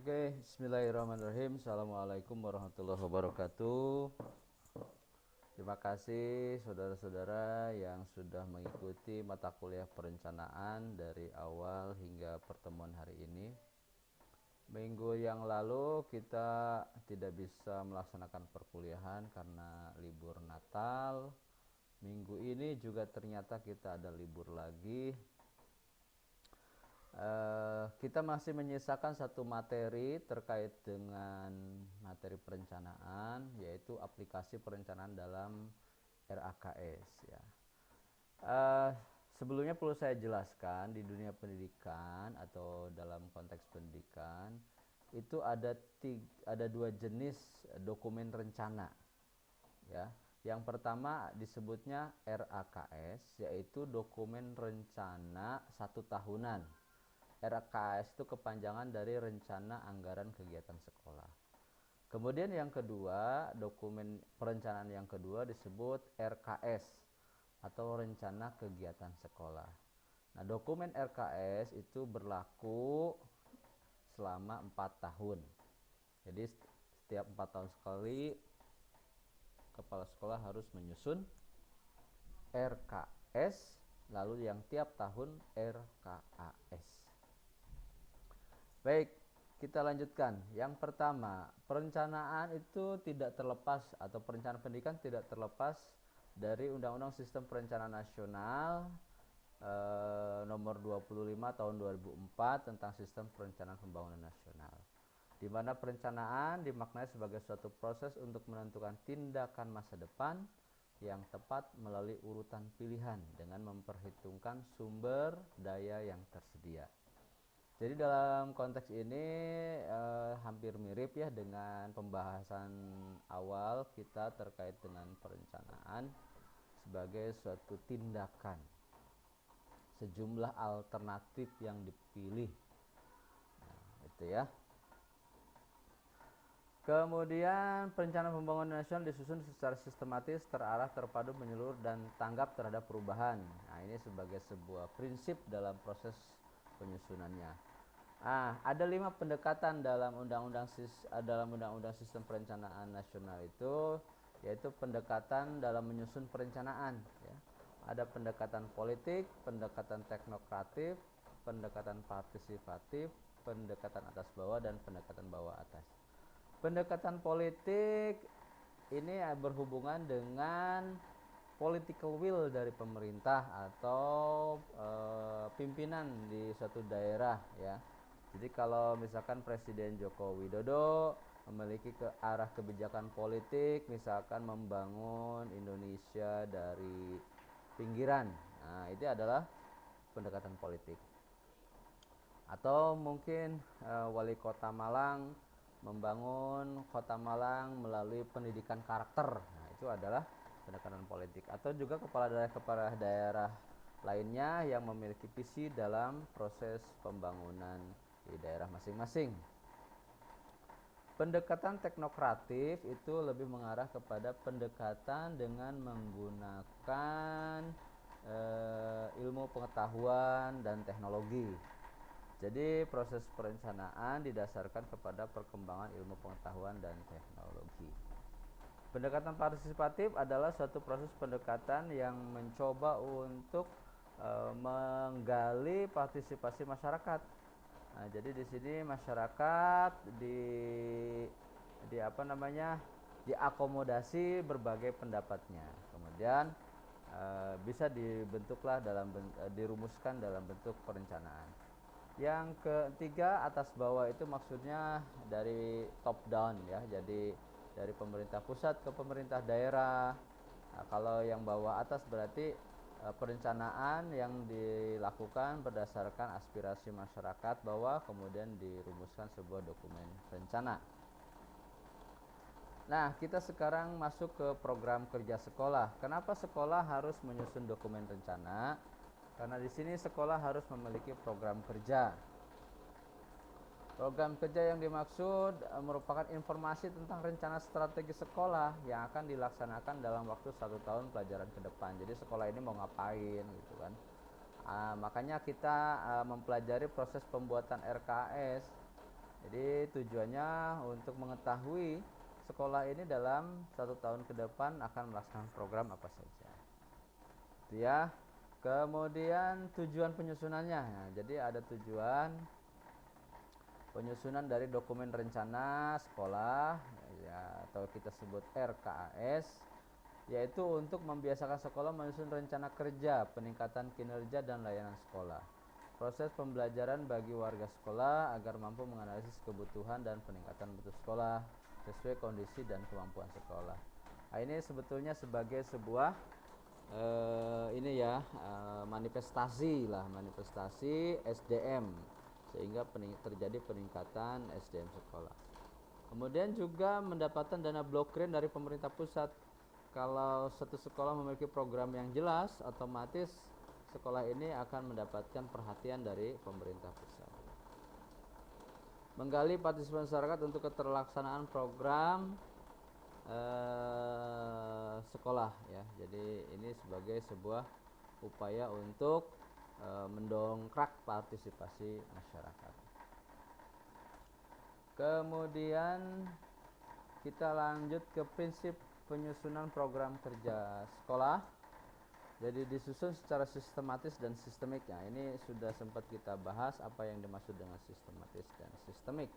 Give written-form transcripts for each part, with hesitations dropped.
Oke, bismillahirrahmanirrahim. Assalamualaikum warahmatullahi wabarakatuh. Terima kasih saudara-saudara yang sudah mengikuti mata kuliah perencanaan dari awal hingga pertemuan hari ini. Minggu yang lalu kita tidak bisa melaksanakan perkuliahan karena libur Natal. Minggu ini juga ternyata kita ada libur lagi. Kita masih menyisakan satu materi terkait dengan materi perencanaan, yaitu aplikasi perencanaan dalam RAKS ya. Uh, Sebelumnya perlu saya jelaskan, di dunia pendidikan atau dalam konteks pendidikan itu ada dua jenis dokumen rencana ya. Yang pertama disebutnya RAKS, yaitu dokumen rencana 1 tahunan. RKS itu kepanjangan dari Rencana Anggaran Kegiatan Sekolah. Kemudian yang kedua, dokumen perencanaan yang kedua disebut RKS atau Rencana Kegiatan Sekolah. Nah, dokumen RKS itu berlaku selama 4 tahun. Jadi setiap 4 tahun sekali kepala sekolah harus menyusun RKS, lalu yang tiap tahun RKAS. Baik, kita lanjutkan. Yang pertama, perencanaan itu tidak terlepas atau perencanaan pendidikan tidak terlepas dari Undang-Undang Sistem Perencanaan Nasional nomor 25 tahun 2004 tentang Sistem Perencanaan Pembangunan Nasional. Di mana perencanaan dimaknai sebagai suatu proses untuk menentukan tindakan masa depan yang tepat melalui urutan pilihan dengan memperhitungkan sumber daya yang tersedia. Jadi dalam konteks ini hampir mirip ya dengan pembahasan awal kita terkait dengan perencanaan sebagai suatu tindakan, sejumlah alternatif yang dipilih. Nah, itu ya. Kemudian perencanaan pembangunan nasional disusun secara sistematis, terarah, terpadu, menyeluruh, dan tanggap terhadap perubahan. Nah, ini sebagai sebuah prinsip dalam proses penyusunannya. Ada 5 pendekatan dalam undang-undang sistem perencanaan nasional itu, yaitu pendekatan dalam menyusun perencanaan ya. Ada pendekatan politik, pendekatan teknokratif, pendekatan partisipatif, pendekatan atas bawah, dan pendekatan bawah atas. Pendekatan politik ini berhubungan dengan political will dari pemerintah atau pimpinan di suatu daerah ya. Jadi kalau misalkan Presiden Joko Widodo memiliki arah kebijakan politik, misalkan membangun Indonesia dari pinggiran, nah itu adalah pendekatan politik. Atau mungkin wali kota Malang membangun kota Malang melalui pendidikan karakter, nah itu adalah pendekatan politik. Atau juga kepala daerah lainnya yang memiliki visi dalam proses pembangunan di daerah masing-masing. Pendekatan teknokratif itu lebih mengarah kepada pendekatan dengan menggunakan ilmu pengetahuan dan teknologi. Jadi proses perencanaan didasarkan kepada perkembangan ilmu pengetahuan dan teknologi. Pendekatan partisipatif adalah suatu proses pendekatan yang mencoba untuk menggali partisipasi masyarakat. Nah, jadi di sini masyarakat diakomodasi berbagai pendapatnya. Kemudian bisa dirumuskan dalam bentuk perencanaan. Yang ketiga, atas bawah itu maksudnya dari top down ya. Jadi dari pemerintah pusat ke pemerintah daerah. Nah, kalau yang bawah atas berarti perencanaan yang dilakukan berdasarkan aspirasi masyarakat bawah, kemudian dirumuskan sebuah dokumen rencana. Nah, kita sekarang masuk ke program kerja sekolah. Kenapa sekolah harus menyusun dokumen rencana? Karena di sini sekolah harus memiliki program kerja. Program kerja yang dimaksud merupakan informasi tentang rencana strategi sekolah yang akan dilaksanakan dalam waktu 1 tahun pelajaran ke depan. Jadi sekolah ini mau ngapain gitu kan. Makanya kita mempelajari proses pembuatan RKS Jadi tujuannya untuk mengetahui sekolah ini dalam 1 tahun ke depan akan melaksanakan program apa saja. Itu ya. Kemudian tujuan penyusunannya. Nah, jadi ada tujuan penyusunan dari dokumen rencana sekolah ya, atau kita sebut RKAS, yaitu untuk membiasakan sekolah menyusun rencana kerja, peningkatan kinerja dan layanan sekolah. Proses pembelajaran bagi warga sekolah agar mampu menganalisis kebutuhan dan peningkatan mutu sekolah sesuai kondisi dan kemampuan sekolah. Nah, ini sebetulnya sebagai sebuah manifestasi SDM, sehingga terjadi peningkatan SDM sekolah. Kemudian juga mendapatkan dana blok grant dari pemerintah pusat. Kalau satu sekolah memiliki program yang jelas, otomatis sekolah ini akan mendapatkan perhatian dari pemerintah pusat. Menggali partisipasi masyarakat untuk keterlaksanaan program sekolah ya. Jadi ini sebagai sebuah upaya untuk mendongkrak partisipasi masyarakat. Kemudian kita lanjut ke prinsip penyusunan program kerja sekolah. Jadi disusun secara sistematis dan sistemik. Nah, ini sudah sempat kita bahas apa yang dimaksud dengan sistematis dan sistemik.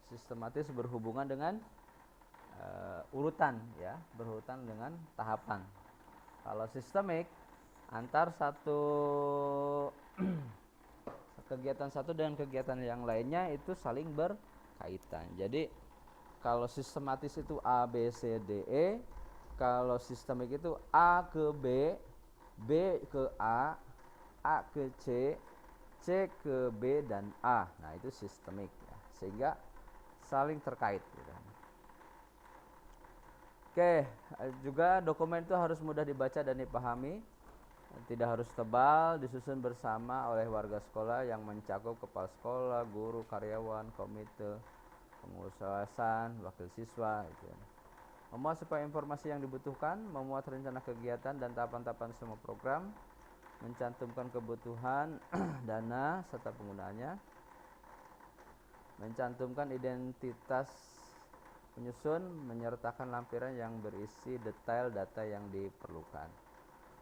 Sistematis berhubungan dengan urutan ya, berurutan dengan tahapan. Kalau sistemik, antar satu kegiatan satu dengan kegiatan yang lainnya itu saling berkaitan. Jadi kalau sistematis itu A, B, C, D, E. Kalau sistemik itu A ke B, B ke A ke C, C ke B dan A. Nah, itu sistemik ya. Sehingga saling terkait gitu. Oke, juga dokumen itu harus mudah dibaca dan dipahami, tidak harus tebal, disusun bersama oleh warga sekolah yang mencakup kepala sekolah, guru, karyawan, komite, pengurus yayasan, wakil siswa gitu. Memuat supaya informasi yang dibutuhkan, memuat rencana kegiatan dan tahapan-tahapan semua program, mencantumkan kebutuhan, dana serta penggunaannya, mencantumkan identitas penyusun, menyertakan lampiran yang berisi detail data yang diperlukan.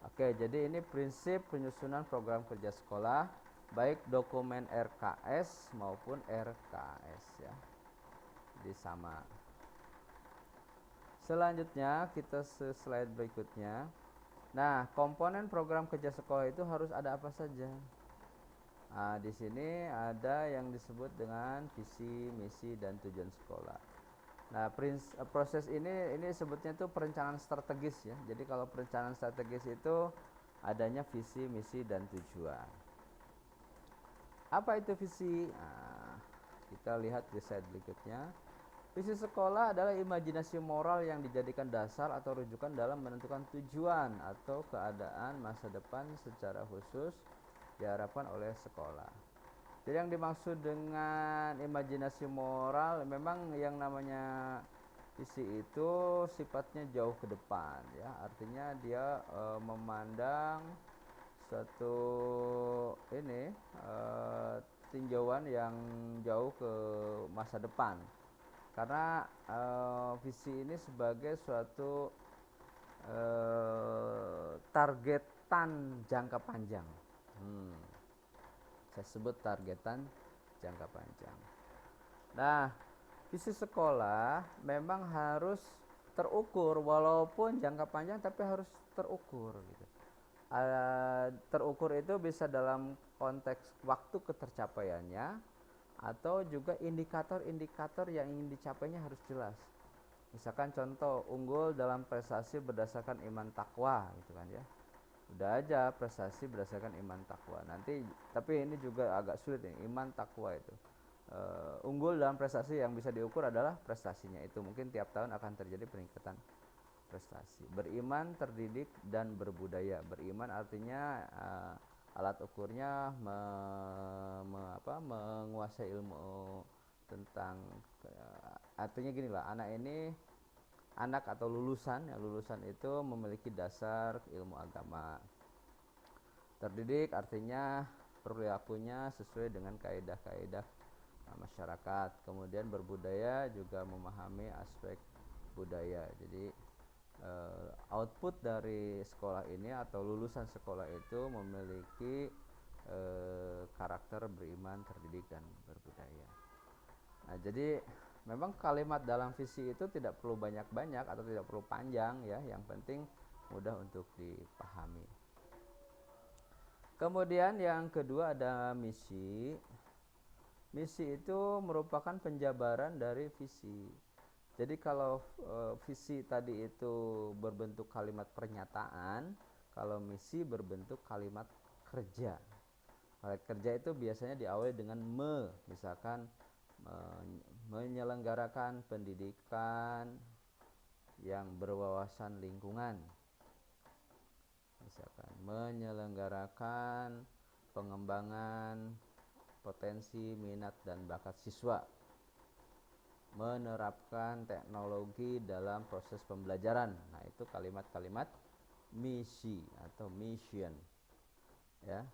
Oke, jadi ini prinsip penyusunan program kerja sekolah, baik dokumen RKS maupun RKS ya. Jadi sama. Selanjutnya kita ke slide berikutnya. Nah, komponen program kerja sekolah itu harus ada apa saja? Nah, di sini ada yang disebut dengan visi, misi, dan tujuan sekolah. Nah, proses ini sebutnya itu perencanaan strategis ya. Jadi kalau perencanaan strategis itu adanya visi, misi, dan tujuan. Apa itu visi? Nah, kita lihat di slide berikutnya. Visi sekolah adalah imajinasi moral yang dijadikan dasar atau rujukan dalam menentukan tujuan atau keadaan masa depan secara khusus diharapkan oleh sekolah. Jadi yang dimaksud dengan imajinasi moral, memang yang namanya visi itu sifatnya jauh ke depan ya. Artinya dia memandang suatu tinjauan yang jauh ke masa depan. Karena visi ini sebagai suatu targetan jangka panjang. Saya sebut targetan jangka panjang. Nah, visi sekolah memang harus terukur, walaupun jangka panjang tapi harus terukur gitu. Terukur itu bisa dalam konteks waktu ketercapaiannya atau juga indikator-indikator yang ingin dicapainya harus jelas. Misalkan contoh, unggul dalam prestasi berdasarkan iman takwa gitu kan ya. Udah aja prestasi berdasarkan iman takwa. Nanti tapi ini juga agak sulit nih, iman takwa itu. Unggul dalam prestasi yang bisa diukur adalah prestasinya itu. Mungkin tiap tahun akan terjadi peningkatan prestasi. Beriman, terdidik, dan berbudaya. Beriman artinya alat ukurnya menguasai ilmu tentang artinya gini lah, anak atau lulusan itu memiliki dasar ilmu agama. Terdidik artinya perilakunya sesuai dengan kaidah-kaidah masyarakat. Kemudian berbudaya juga memahami aspek budaya. Jadi output dari sekolah ini atau lulusan sekolah itu memiliki karakter beriman, terdidik, dan berbudaya. Nah, jadi memang kalimat dalam visi itu tidak perlu banyak-banyak atau tidak perlu panjang ya, yang penting mudah untuk dipahami. Kemudian yang kedua ada misi. Misi itu merupakan penjabaran dari visi. Jadi kalau visi tadi itu berbentuk kalimat pernyataan, kalau misi berbentuk kalimat kerja. Kalimat kerja itu biasanya diawali dengan misalkan menyelenggarakan pendidikan yang berwawasan lingkungan, misalkan menyelenggarakan pengembangan potensi, minat, dan bakat siswa, menerapkan teknologi dalam proses pembelajaran. Nah, itu kalimat-kalimat misi atau mission ya.